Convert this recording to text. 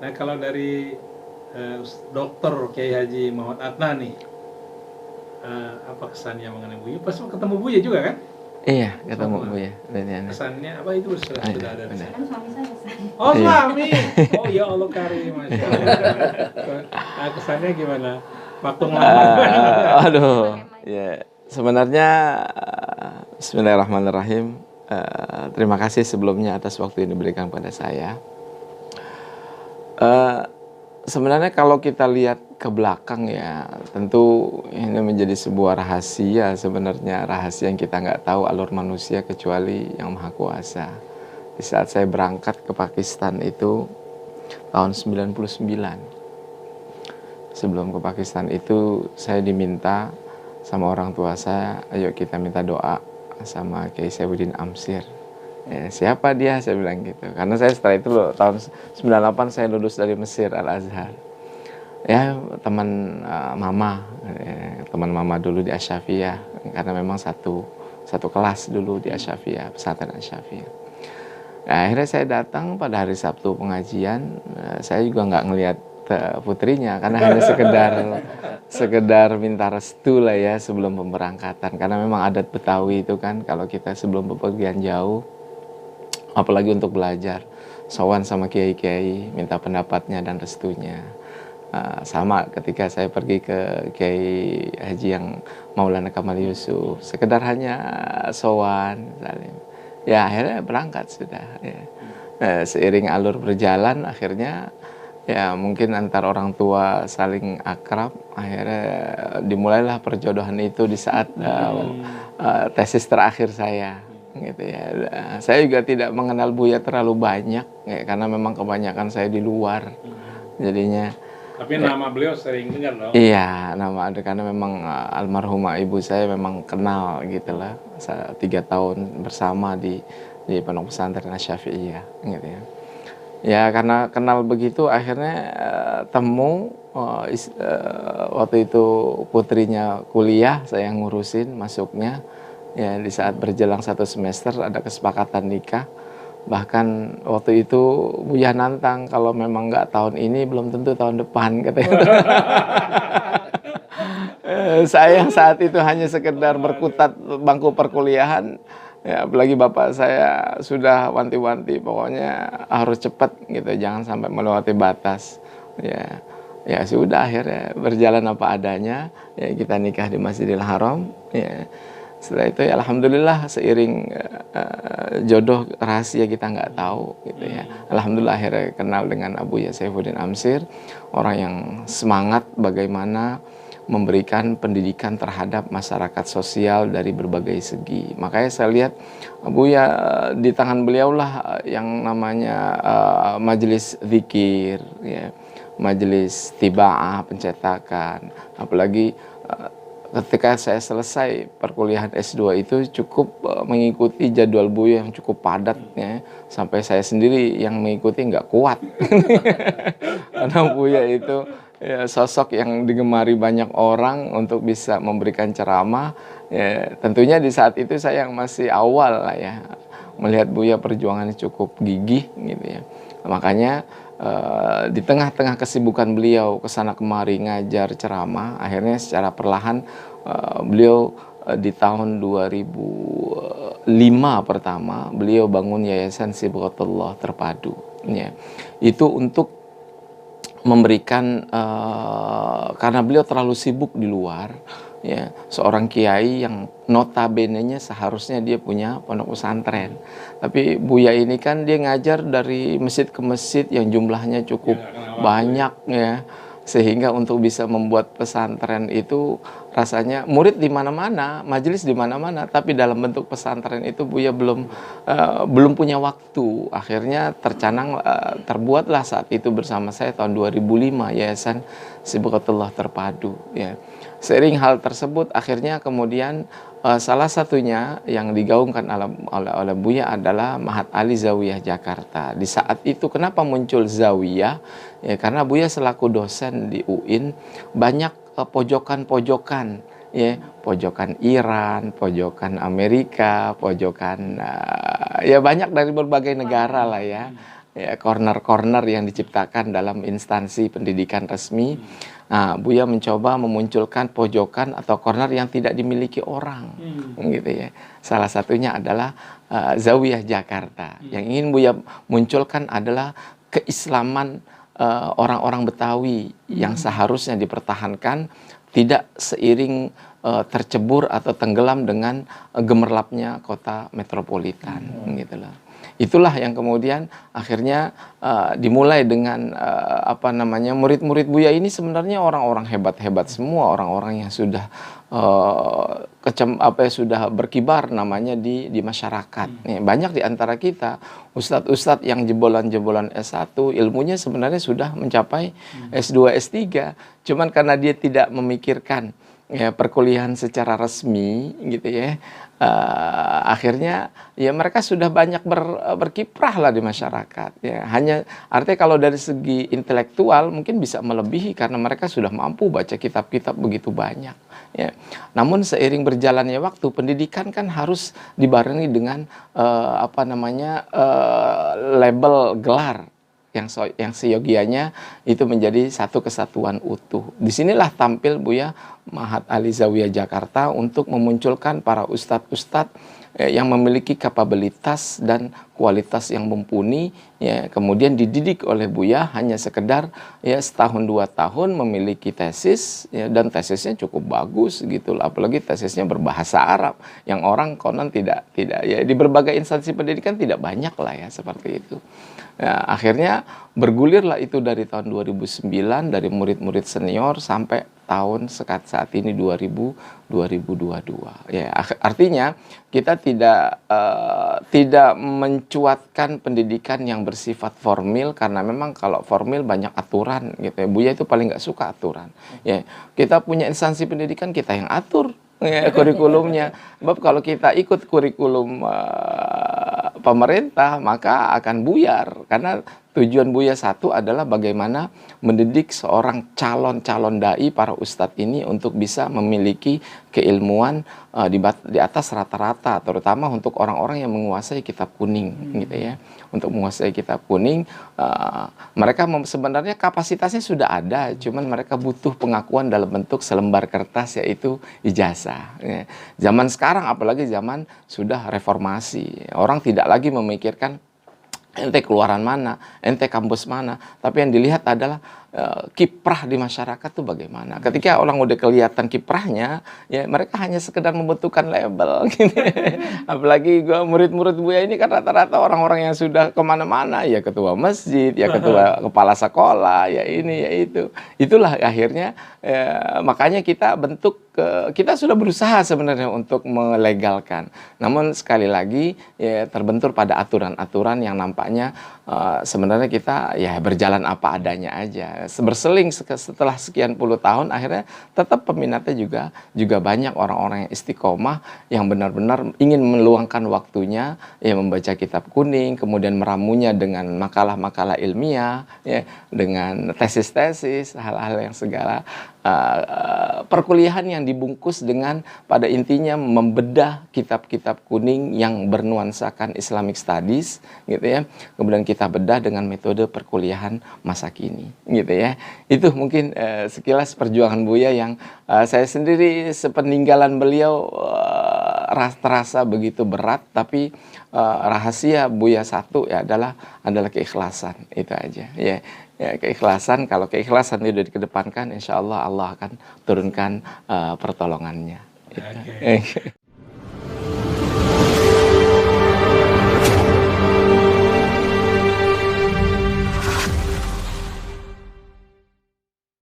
Nah, kalau dari Dokter Kiai Haji Muhammad Adnan nih, apa kesannya mengenai Buya? Pas ketemu Buya juga kan? Iya, ketemu Sama. Buya dan Yana. Kesannya apa itu sudah ada di benar. sana? Kan suami saya saya. Oh, Iya. suami. Oh, ya Allah karim, Masya Allah. Nah, kesannya gimana? Waktu ngelamar Aduh, ya sebenarnya Bismillahirrahmanirrahim. Terima kasih sebelumnya atas waktu yang diberikan pada saya. Sebenarnya kalau kita lihat ke belakang ya, tentu ini menjadi sebuah rahasia sebenarnya, rahasia yang kita nggak tahu alur manusia kecuali Yang Maha Kuasa. Di saat saya berangkat ke Pakistan itu tahun 99. Sebelum ke Pakistan itu saya diminta sama orang tua saya, ayo kita minta doa sama Kiai Saifuddin Amsir. Ya, siapa dia? Saya bilang gitu. Karena saya setelah itu loh, tahun 98 saya lulus dari Mesir Al-Azhar. Ya, teman mama, teman mama dulu di Asyafiyah, karena memang satu kelas dulu di Asyafiyah, pesantren Asyafiyah. Nah, akhirnya saya datang pada hari Sabtu pengajian. Saya juga nggak ngelihat putrinya, karena hanya sekedar minta restu lah ya sebelum pemberangkatan. Karena memang adat Betawi itu kan, kalau kita sebelum bepergian jauh, apalagi untuk belajar, sowan sama kiai-kiai, minta pendapatnya dan restunya. Sama ketika saya pergi ke Kiai Haji yang Maulana Kamal Yusuf, sekedar hanya sowan, ya akhirnya berangkat sudah. Ya. Seiring alur berjalan, akhirnya ya mungkin antar orang tua saling akrab, akhirnya dimulailah perjodohan itu di saat tesis terakhir saya. Gitu ya. Saya juga tidak mengenal Buya terlalu banyak ya, karena memang kebanyakan saya di luar jadinya. Tapi nama beliau sering dengar dong. Iya, nama ada, karena memang almarhumah ibu saya memang kenal gitu lah. 3 tahun bersama di Pondok Pesantren Asy-Syafi'iyah gitu ya. Ya karena kenal begitu akhirnya temu waktu itu putrinya kuliah, saya ngurusin masuknya. Ya, di saat berjelang 1 semester ada kesepakatan nikah. Bahkan waktu itu Buya nantang, kalau memang nggak tahun ini belum tentu tahun depan katanya. Saya saat itu hanya sekedar berkutat bangku perkuliahan. Ya, apalagi bapak saya sudah wanti-wanti, pokoknya harus cepat gitu, jangan sampai melewati batas. Ya sudah, akhirnya berjalan apa adanya. Ya, kita nikah di Masjidil Haram. Ya. Setelah itu ya alhamdulillah, seiring jodoh rahasia kita nggak tahu gitu ya. Alhamdulillah akhirnya kenal dengan Abuya Saifuddin Amsir, orang yang semangat bagaimana memberikan pendidikan terhadap masyarakat sosial dari berbagai segi. Makanya saya lihat Abuya, di tangan beliau lah yang namanya majelis zikir ya, majelis tibaah pencetakan, apalagi ketika saya selesai perkuliahan S2 itu cukup mengikuti jadwal Buya yang cukup padat ya, sampai saya sendiri yang mengikuti nggak kuat. Karena Buya itu ya, sosok yang digemari banyak orang untuk bisa memberikan ceramah ya, tentunya di saat itu saya yang masih awal lah ya, melihat Buya perjuangannya cukup gigih gitu ya. Makanya di tengah-tengah kesibukan beliau kesana kemari ngajar ceramah, akhirnya secara perlahan beliau di tahun 2005 pertama beliau bangun Yayasan Sibghatullah Terpadu ya. Itu untuk memberikan karena beliau terlalu sibuk di luar ya, seorang kiai yang notabene-nya seharusnya dia punya pondok pesantren, tapi Buya ini kan dia ngajar dari masjid ke masjid yang jumlahnya cukup banyak ya, sehingga untuk bisa membuat pesantren itu rasanya murid di mana-mana, majelis di mana-mana, tapi dalam bentuk pesantren itu Buya belum punya waktu. Akhirnya terbuatlah saat itu bersama saya tahun 2005 Yayasan Sibghatullah Terpadu ya. Seiring hal tersebut akhirnya kemudian salah satunya yang digaungkan oleh Buya adalah Mahat Ali Zawiyah Jakarta. Di saat itu kenapa muncul Zawiyah? Ya, karena Buya selaku dosen di UIN banyak pojokan-pojokan ya, pojokan Iran, pojokan Amerika, pojokan ya banyak dari berbagai negara lah ya. ya, corner-corner yang diciptakan dalam instansi pendidikan resmi. Nah, Buya mencoba memunculkan pojokan atau corner yang tidak dimiliki orang, gitu ya. Salah satunya adalah Zawiyah Jakarta. Yang ingin Buya munculkan adalah keislaman orang-orang Betawi yang seharusnya dipertahankan, tidak seiring tercebur atau tenggelam dengan gemerlapnya kota metropolitan, gitu loh. Itulah yang kemudian akhirnya dimulai dengan murid-murid Buya ini sebenarnya orang-orang hebat-hebat semua, orang-orang yang sudah sudah berkibar namanya di masyarakat. Nih, banyak di antara kita ustadz-ustadz yang jebolan-jebolan S1, ilmunya sebenarnya sudah mencapai S2, S3. Cuman karena dia tidak memikirkan ya perkuliahan secara resmi gitu ya, akhirnya ya mereka sudah banyak berkiprah lah di masyarakat ya. Hanya artinya kalau dari segi intelektual mungkin bisa melebihi karena mereka sudah mampu baca kitab-kitab begitu banyak ya. Namun seiring berjalannya waktu, pendidikan kan harus dibarengi dengan label gelar yang seyogianya itu menjadi satu kesatuan utuh. Disinilah tampil Buya Mahat Ali Zawiyah Jakarta untuk memunculkan para ustadz-ustadz yang memiliki kapabilitas dan kualitas yang mumpuni ya, kemudian dididik oleh Buya hanya sekedar ya setahun 2 tahun memiliki tesis ya, dan tesisnya cukup bagus gitu, apalagi tesisnya berbahasa Arab yang orang konon tidak ya di berbagai instansi pendidikan tidak banyak lah ya seperti itu. Ya, akhirnya bergulirlah itu dari tahun 2009 dari murid-murid senior sampai tahun saat ini 2022. Ya, artinya kita tidak mencuatkan pendidikan yang bersifat formil karena memang kalau formil banyak aturan gitu ya. Buya itu paling nggak suka aturan. Ya, kita punya instansi pendidikan kita yang atur ya, kurikulumnya. Sebab kalau kita ikut kurikulum pemerintah maka akan buyar karena tujuan Buya satu adalah bagaimana mendidik seorang calon dai para ustadz ini untuk bisa memiliki keilmuan di atas rata-rata, terutama untuk orang-orang yang menguasai kitab kuning gitu ya. Untuk menguasai kitab kuning mereka sebenarnya kapasitasnya sudah ada, cuman mereka butuh pengakuan dalam bentuk selembar kertas yaitu ijazah ya. Zaman sekarang apalagi zaman sudah reformasi, orang tidak lagi memikirkan ente keluaran mana, ente kampus mana, tapi yang dilihat adalah kiprah di masyarakat tuh bagaimana. Ketika orang udah kelihatan kiprahnya, ya mereka hanya sekedar membutuhkan label gini. Apalagi gua murid-murid Buya ini kan rata-rata orang-orang yang sudah kemana-mana, ya ketua masjid, ya ketua kepala sekolah, ya ini, ya itu. Itulah akhirnya makanya kita kita sudah berusaha sebenarnya untuk melegalkan. Namun sekali lagi ya terbentur pada aturan-aturan yang nampaknya sebenarnya kita ya berjalan apa adanya aja. Berseling setelah sekian puluh tahun akhirnya tetap peminatnya juga banyak orang-orang yang istiqomah yang benar-benar ingin meluangkan waktunya ya membaca kitab kuning, kemudian meramunya dengan makalah-makalah ilmiah ya, dengan tesis-tesis, hal-hal yang segala perkuliahan yang dibungkus dengan pada intinya membedah kitab-kitab kuning yang bernuansakan Islamic Studies gitu ya. Kemudian kita bedah dengan metode perkuliahan masa kini gitu ya. Itu mungkin sekilas perjuangan Buya yang saya sendiri sepeninggalan beliau terasa begitu berat, tapi rahasia Buya satu ya adalah keikhlasan, itu aja ya. Ya, keikhlasan, kalau keikhlasan itu dikedepankan, insya Allah Allah akan turunkan pertolongannya. Okay.